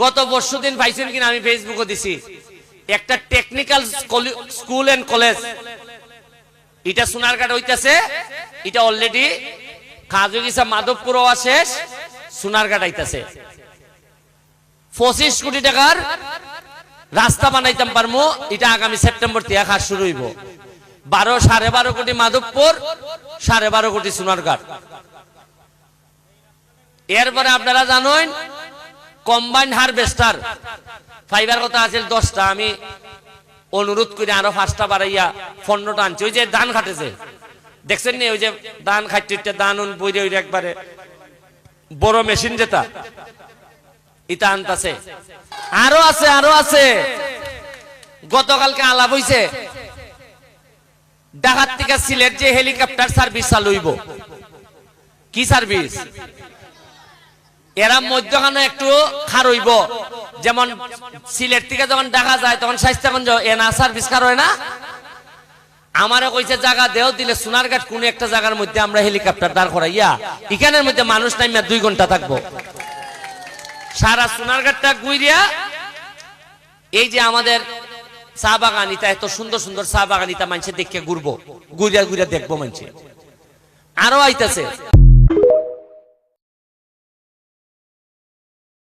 গত পরশুদিন পাইছেন কিনা আমি ফেসবুকে দিছি, একটা টেকনিক্যাল স্কুল এন্ড কলেজ, এটা সোনারঘাট হইতাছে, এটা অলরেডি কাজ হয়ে গেছে, মাধবপুরও শেষ, সোনারঘাট আইতাছে। 25 কোটি টাকার রাস্তা বানাইতাম পারমু, এটা আগামী সেপ্টেম্বর থেকে কাজ শুরু হইব। 12.5 কোটি মাধবপুর, 12.5 কোটি সোনারঘাট। এরপরে আপনারা জানেন কম্বাইন্ড হারভেস্টার ফাইবার কথা আছে 10টা, আমি অনুরোধ করি আরো 5টা বাড়াইয়া 15টা আনছি। ওই যে ধান খাটেছে দেখছেন নি, ওই যে ধান খাইতে ধান বইরে ওই একবারে বড় মেশিন যেটা, এটা আনতাছে। আরো আছে, আরো আছে। গতকালকে আলাপ হইছে ঢাকা থেকে সিলেট যে হেলিকপ্টার সার্ভিস চালু হইব। কি সার্ভিস? এরা মধ্যখানে একটু খার হইব, যেমন সিলেট থেকে যখন ঢাকা যায় তখন স্বাস্থ্যগঞ্জ এনা সার্ভিস খার হয় না। আমারও কইছে জায়গা দেও, দিলে সোনারঘাট কোন একটা জায়গার মধ্যে আমরা হেলিকপ্টার দাঁড় করাইয়া এখানের মধ্যে মানুষ নাইমা 2 ঘন্টা থাকবো, সারা সোনারঘাটটা ঘুরিয়া। এই যে আমাদের চা বাগানিতা, এত সুন্দর সুন্দর চা বাগানিতা মানুষের দেখে ঘুরবো, ঘুরিয়া ঘুরিয়া দেখবো মানুষ। আরো আইতাছে